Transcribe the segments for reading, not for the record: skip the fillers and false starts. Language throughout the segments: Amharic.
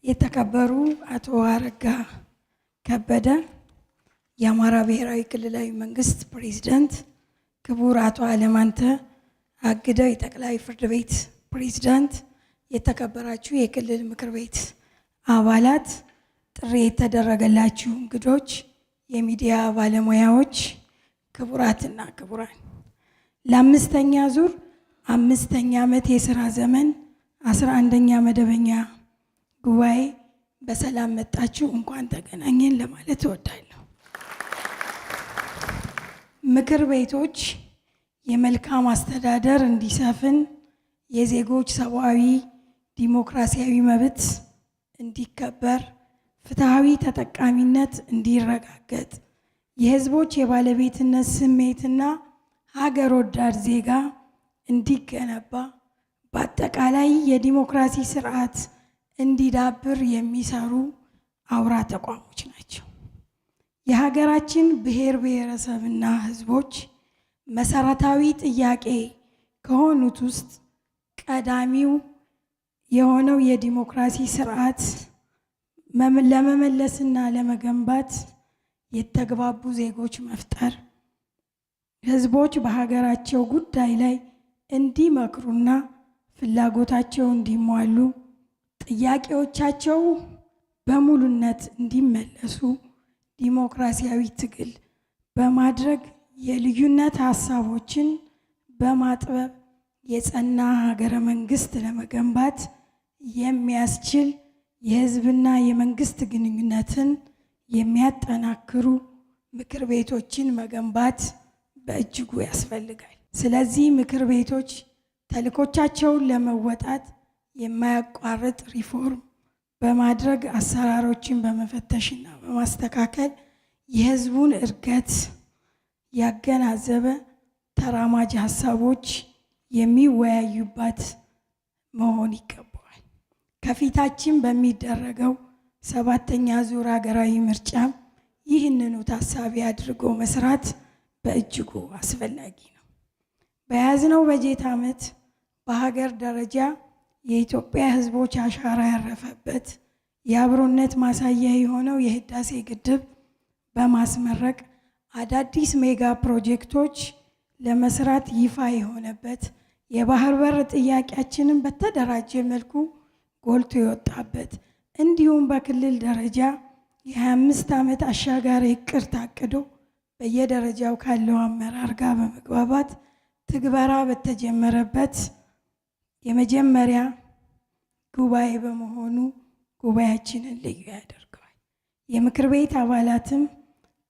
የተከበሩ አቶ አረጋ ከበደ የአማራ ብሔራዊ ክልላዊ መንግስት ፕሬዝዳንት፣ ክቡር አቶ አለማንተ አግደው የጠቅላይ ፍርድ ቤት ፕሬዝዳንት፣ የተከበራችሁ የክልል ምክር ቤት አባላት፣ ጥሪ የተደረገላችሁ እንግዶች፣ የሚዲያ ባለሙያዎች፣ ክቡራትና ክቡራን፣ ለአምስተኛ ዙር 5ኛ ዓመት የሥራ ዘመን 11ኛ መደበኛ ጉባኤ በሰላም መጣችሁ፣ እንኳን ተገናኘን ለማለት እወዳለሁ። ምክር ቤቶች የመልካም አስተዳደር እንዲሰፍን፣ የዜጎች ሰብአዊ ዲሞክራሲያዊ መብት እንዲከበር፣ ፍትሃዊ ተጠቃሚነት እንዲረጋገጥ፣ የህዝቦች የባለቤትነት ስሜትና ሀገር ወዳድ ዜጋ እንዲገነባ፣ በአጠቃላይ የዲሞክራሲ ስርዓት እንዲዳብር የሚሰሩ አውራ ተቋሞች ናቸው። የሀገራችን ብሔር ብሔረሰብና ህዝቦች መሰረታዊ ጥያቄ ከሆኑት ውስጥ ቀዳሚው የሆነው የዲሞክራሲ ስርዓት ለመመለስና ለመገንባት የተግባቡ ዜጎች መፍጠር፣ ህዝቦች በሀገራቸው ጉዳይ ላይ እንዲመክሩና ፍላጎታቸው እንዲሟሉ፣ ጥያቄዎቻቸው በሙሉነት እንዲመለሱ ዲሞክራሲያዊ ትግል በማድረግ የልዩነት ሀሳቦችን በማጥበብ የጸና ሀገረ መንግስት ለመገንባት የሚያስችል የህዝብና የመንግስት ግንኙነትን የሚያጠናክሩ ምክር ቤቶችን መገንባት በእጅጉ ያስፈልጋል። ስለዚህ ምክር ቤቶች ተልዕኮቻቸውን ለመወጣት የማያቋርጥ ሪፎርም በማድረግ አሰራሮችን በመፈተሽና በማስተካከል የህዝቡን እድገት ያገናዘበ ተራማጅ ሀሳቦች የሚወያዩባት መሆን ይገባዋል። ከፊታችን በሚደረገው 7ኛ ዙር ሀገራዊ ምርጫም ይህንኑ ታሳቢ አድርጎ መስራት በእጅጉ አስፈላጊ ነው። በያዝነው በጀት ዓመት በሀገር ደረጃ የኢትዮጵያ ህዝቦች አሻራ ያረፈበት የአብሮነት ማሳያ የሆነው የህዳሴ ግድብ በማስመረቅ አዳዲስ ሜጋ ፕሮጀክቶች ለመስራት ይፋ የሆነበት፣ የባህር በር ጥያቄያችንን በተደራጀ መልኩ ጎልቶ የወጣበት፣ እንዲሁም በክልል ደረጃ የ25 ዓመት አሻጋሪ እቅድ ታቅዶ በየደረጃው ካለው አመራር ጋር በመግባባት ትግበራ በተጀመረበት የመጀመሪያ ጉባኤ በመሆኑ ጉባኤያችንን ልዩ ያደርገዋል። የምክር ቤት አባላትም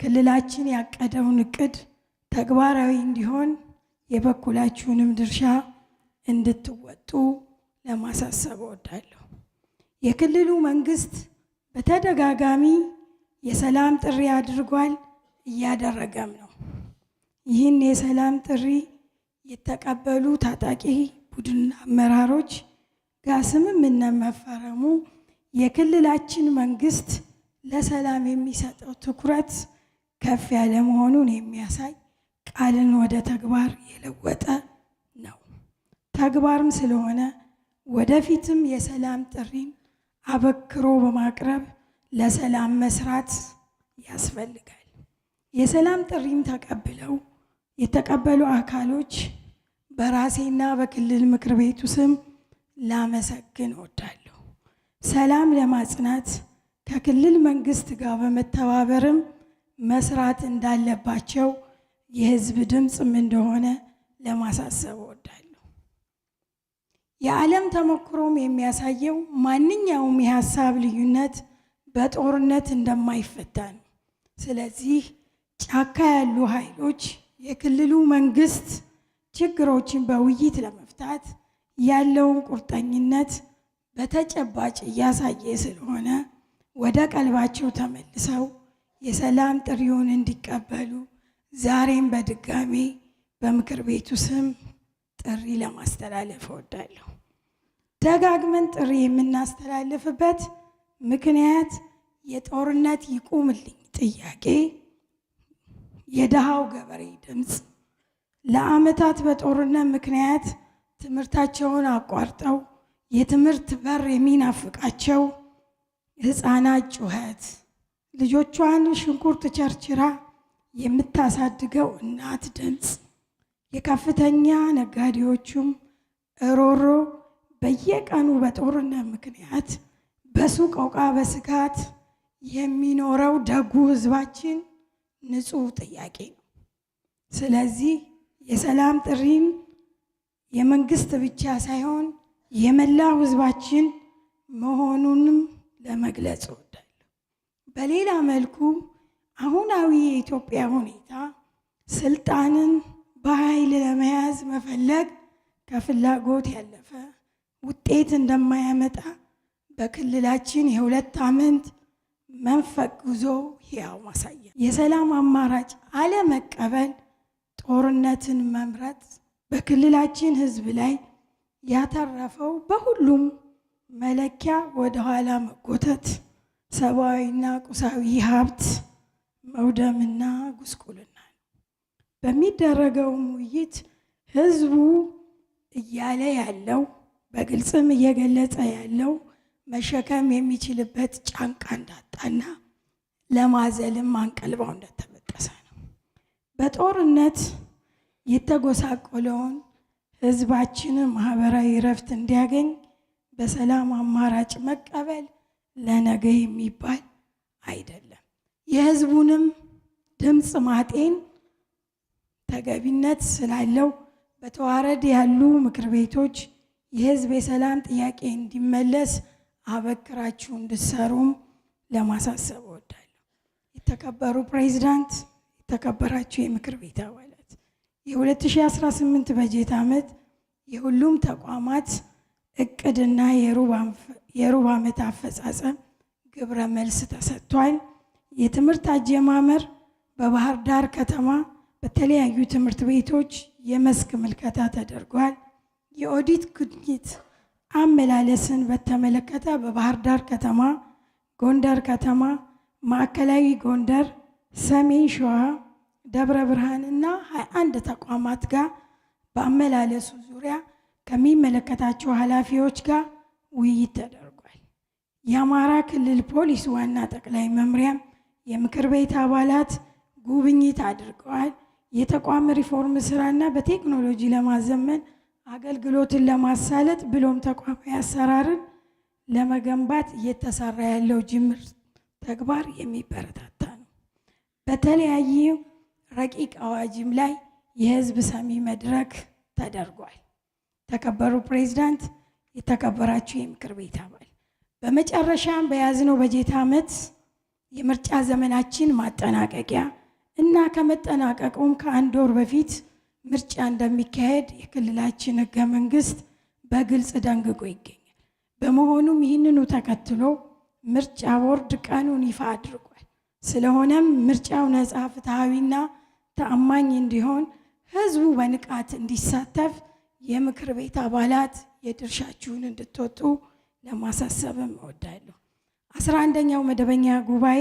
ክልላችን ያቀደውን እቅድ ተግባራዊ እንዲሆን የበኩላችሁንም ድርሻ እንድትወጡ ለማሳሰብ እወዳለሁ። የክልሉ መንግስት በተደጋጋሚ የሰላም ጥሪ አድርጓል፣ እያደረገም ነው። ይህን የሰላም ጥሪ የተቀበሉ ታጣቂ ቡድን አመራሮች ጋር ስምምነት መፈረሙ የክልላችን መንግስት ለሰላም የሚሰጠው ትኩረት ከፍ ያለ መሆኑን የሚያሳይ ቃልን ወደ ተግባር የለወጠ ነው። ተግባርም ስለሆነ ወደፊትም የሰላም ጥሪን አበክሮ በማቅረብ ለሰላም መስራት ያስፈልጋል። የሰላም ጥሪን የተቀበሉ አካሎች በራሴና በክልል ምክር ቤቱ ስም ላመሰግን እወዳለሁ። ሰላም ለማጽናት ከክልል መንግስት ጋር በመተባበርም መስራት እንዳለባቸው የህዝብ ድምፅም እንደሆነ ለማሳሰብ እወዳለሁ። የዓለም ተሞክሮም የሚያሳየው ማንኛውም የሀሳብ ልዩነት በጦርነት እንደማይፈታ ነው። ስለዚህ ጫካ ያሉ ኃይሎች የክልሉ መንግስት ችግሮችን በውይይት ለመፍታት ያለውን ቁርጠኝነት በተጨባጭ እያሳየ ስለሆነ ወደ ቀልባቸው ተመልሰው የሰላም ጥሪውን እንዲቀበሉ ዛሬም በድጋሚ በምክር ቤቱ ስም ጥሪ ለማስተላለፍ እወዳለሁ። ደጋግመን ጥሪ የምናስተላልፍበት ምክንያት የጦርነት ይቁምልኝ ጥያቄ የደሃው ገበሬ ድምፅ፣ ለዓመታት በጦርነት ምክንያት ትምህርታቸውን አቋርጠው የትምህርት በር የሚናፍቃቸው ሕፃናት ጩኸት፣ ልጆቿን ሽንኩርት ቸርችራ የምታሳድገው እናት ድምፅ፣ የከፍተኛ ነጋዴዎቹም እሮሮ፣ በየቀኑ በጦርነት ምክንያት በሱቅ ዕቃ በስጋት የሚኖረው ደጉ ሕዝባችን ንጹሕ ጥያቄ ነው። ስለዚህ የሰላም ጥሪን የመንግስት ብቻ ሳይሆን የመላው ሕዝባችን መሆኑንም ለመግለጽ እወዳለሁ። በሌላ መልኩ አሁናዊ የኢትዮጵያ ሁኔታ ስልጣንን በኃይል ለመያዝ መፈለግ ከፍላጎት ያለፈ ውጤት እንደማያመጣ በክልላችን የ2 ዓመት መንፈቅ ጉዞ ሕያው ማሳያ። የሰላም አማራጭ አለመቀበል፣ ጦርነትን መምረጥ በክልላችን ሕዝብ ላይ ያተረፈው በሁሉም መለኪያ ወደ ኋላ መጎተት፣ ሰብአዊና ቁሳዊ ሀብት መውደምና ጉስቁልና ነው። በሚደረገውም ውይይት ሕዝቡ እያለ ያለው በግልጽም እየገለጸ ያለው መሸከም የሚችልበት ጫንቃ እንዳጣና ለማዘልም አንቀልባው እንደተበጠሰ ነው። በጦርነት የተጎሳቆለውን ሕዝባችንን ማህበራዊ እረፍት እንዲያገኝ በሰላም አማራጭ መቀበል ለነገ የሚባል አይደለም። የሕዝቡንም ድምፅ ማጤን ተገቢነት ስላለው በተዋረድ ያሉ ምክር ቤቶች የሕዝብ የሰላም ጥያቄ እንዲመለስ አበክራችሁ እንድትሰሩም ለማሳሰብ እወዳለሁ። የተከበሩ ፕሬዚዳንት፣ የተከበራችሁ የምክር ቤት አባላት፣ የ2018 በጀት ዓመት የሁሉም ተቋማት እቅድና የሩብ ዓመት አፈጻጸም ግብረ መልስ ተሰጥቷል። የትምህርት አጀማመር በባህር ዳር ከተማ በተለያዩ ትምህርት ቤቶች የመስክ ምልከታ ተደርጓል። የኦዲት ግኝት አመላለስን በተመለከተ በባህር ዳር ከተማ፣ ጎንደር ከተማ፣ ማዕከላዊ ጎንደር፣ ሰሜን ሸዋ፣ ደብረ ብርሃን እና 21 ተቋማት ጋር በአመላለሱ ዙሪያ ከሚመለከታቸው ኃላፊዎች ጋር ውይይት ተደርጓል። የአማራ ክልል ፖሊስ ዋና ጠቅላይ መምሪያም የምክር ቤት አባላት ጉብኝት አድርገዋል። የተቋም ሪፎርም ስራና በቴክኖሎጂ ለማዘመን አገልግሎትን ለማሳለጥ ብሎም ተቋማዊ አሰራርን ለመገንባት እየተሰራ ያለው ጅምር ተግባር የሚበረታታ ነው። በተለያዩ ረቂቅ አዋጅም ላይ የህዝብ ሰሚ መድረክ ተደርጓል። ተከበሩ ፕሬዝዳንት፣ የተከበራችሁ የምክር ቤት አባል፣ በመጨረሻም በያዝነው በጀት ዓመት የምርጫ ዘመናችን ማጠናቀቂያ እና ከመጠናቀቁም ከ1 ወር በፊት ምርጫ እንደሚካሄድ የክልላችን ህገ መንግስት በግልጽ ደንግጎ ይገኛል። በመሆኑም ይህንኑ ተከትሎ ምርጫ ቦርድ ቀኑን ይፋ አድርጓል። ስለሆነም ምርጫው ነፃ፣ ፍትሐዊና ተአማኝ እንዲሆን ህዝቡ በንቃት እንዲሳተፍ የምክር ቤት አባላት የድርሻችሁን እንድትወጡ ለማሳሰብም እወዳለሁ። 11ኛው መደበኛ ጉባኤ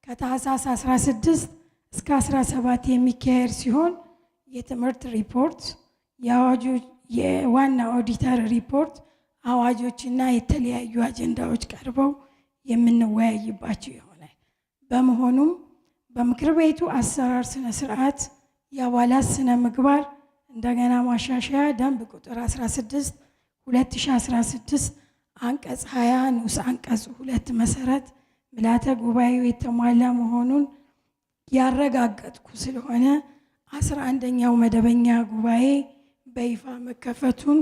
ከታህሳስ 16 እስከ 17 የሚካሄድ ሲሆን የትምህርት ሪፖርት፣ የዋና ኦዲተር ሪፖርት፣ አዋጆችና የተለያዩ አጀንዳዎች ቀርበው የምንወያይባቸው ይሆናል። በመሆኑም በምክር ቤቱ አሰራር ስነ ስርዓት የአባላት ስነ ምግባር እንደገና ማሻሻያ ደንብ ቁጥር 16 2016 አንቀጽ 20 ንዑስ አንቀጽ 2 መሰረት ምልዓተ ጉባኤው የተሟላ መሆኑን ያረጋገጥኩ ስለሆነ 11ኛው መደበኛ ጉባኤ በይፋ መከፈቱን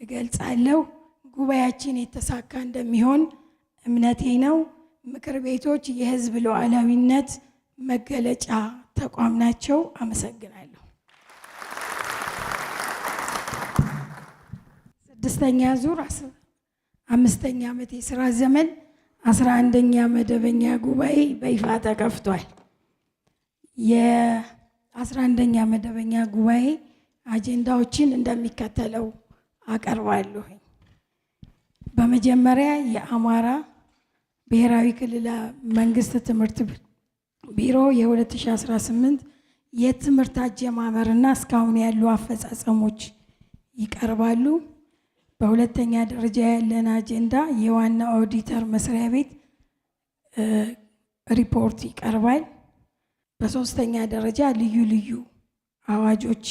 እገልጻለሁ። ጉባኤያችን የተሳካ እንደሚሆን እምነቴ ነው። ምክር ቤቶች የህዝብ ሉዓላዊነት መገለጫ ተቋም ናቸው። አመሰግናለሁ። 6ኛ ዙር 5ኛ ዓመት የስራ ዘመን 11ኛ መደበኛ ጉባኤ በይፋ ተከፍቷል። የ11ኛ መደበኛ ጉባኤ አጀንዳዎችን እንደሚከተለው አቀርባለሁ። በመጀመሪያ የአማራ ብሔራዊ ክልላዊ መንግስት ትምህርት ቢሮ የ2018 የትምህርት አጀማመርና እስካሁን ያሉ አፈጻጸሞች ይቀርባሉ። በሁለተኛ ደረጃ ያለን አጀንዳ የዋና ኦዲተር መስሪያ ቤት ሪፖርት ይቀርባል። በሶስተኛ ደረጃ ልዩ ልዩ አዋጆች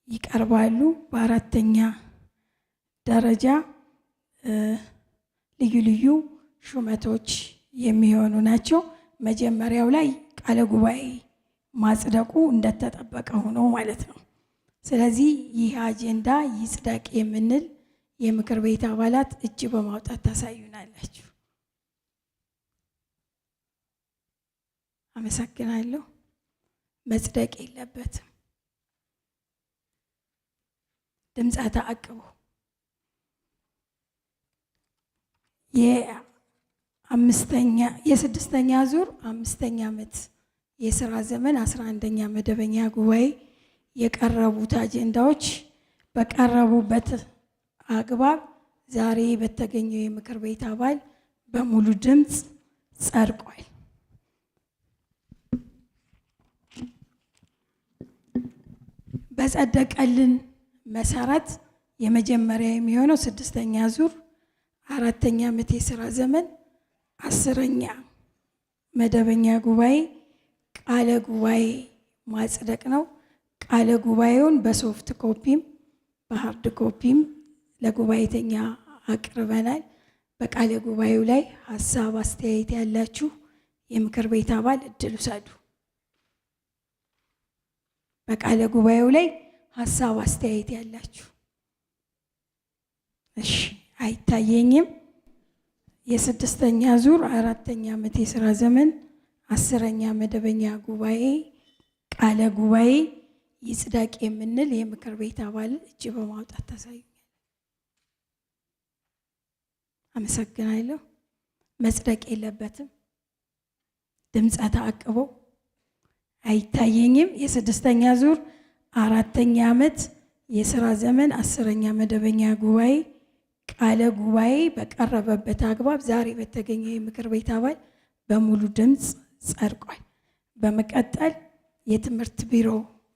ይቀርባሉ። በአራተኛ ደረጃ ልዩ ልዩ ሹመቶች የሚሆኑ ናቸው። መጀመሪያው ላይ ቃለ ጉባኤ ማጽደቁ እንደተጠበቀ ሆኖ ማለት ነው። ስለዚህ ይህ አጀንዳ ይጽደቅ የምንል የምክር ቤት አባላት እጅ በማውጣት ታሳዩናላችሁ። አመሰግናለሁ። መጽደቅ የለበትም። ድምፀ ተአቅቦ የስድስተኛ ዙር 5ኛ ዓመት የሥራ ዘመን 11ኛ መደበኛ ጉባኤ የቀረቡት አጀንዳዎች በቀረቡበት አግባብ ዛሬ በተገኘው የምክር ቤት አባል በሙሉ ድምፅ ጸድቋል። በጸደቀልን መሰረት የመጀመሪያ የሚሆነው 6ኛ ዙር 4ኛ ዓመት የሥራ ዘመን 10ኛ መደበኛ ጉባኤ ቃለ ጉባኤ ማጽደቅ ነው። ቃለ ጉባኤውን በሶፍት ኮፒም በሃርድ ኮፒም ለጉባኤተኛ አቅርበናል። በቃለ ጉባኤው ላይ ሀሳብ አስተያየት ያላችሁ የምክር ቤት አባል እድል ውሰዱ። በቃለ ጉባኤው ላይ ሀሳብ አስተያየት ያላችሁ። እሺ፣ አይታየኝም። የ6ኛ ዙር 4ኛ ዓመት የሥራ ዘመን 10ኛ መደበኛ ጉባኤ ቃለ ጉባኤ ይጽደቅ የምንል የምክር ቤት አባል እጅ በማውጣት ታሳዩኛል። አመሰግናለሁ። መጽደቅ የለበትም። ድምፀ ተአቅቦ አይታየኝም። የ6ኛ ዙር 4ኛ ዓመት የሥራ ዘመን 10ኛ መደበኛ ጉባኤ ቃለ ጉባኤ በቀረበበት አግባብ ዛሬ በተገኘው የምክር ቤት አባል በሙሉ ድምፅ ጸድቋል። በመቀጠል የትምህርት ቢሮ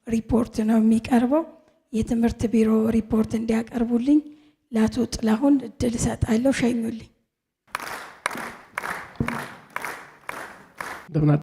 ሪፖርት ነው የሚቀርበው። የትምህርት ቢሮ ሪፖርት እንዲያቀርቡልኝ ለአቶ ጥላሁን እድል እሰጣለሁ። ሸኙልኝ።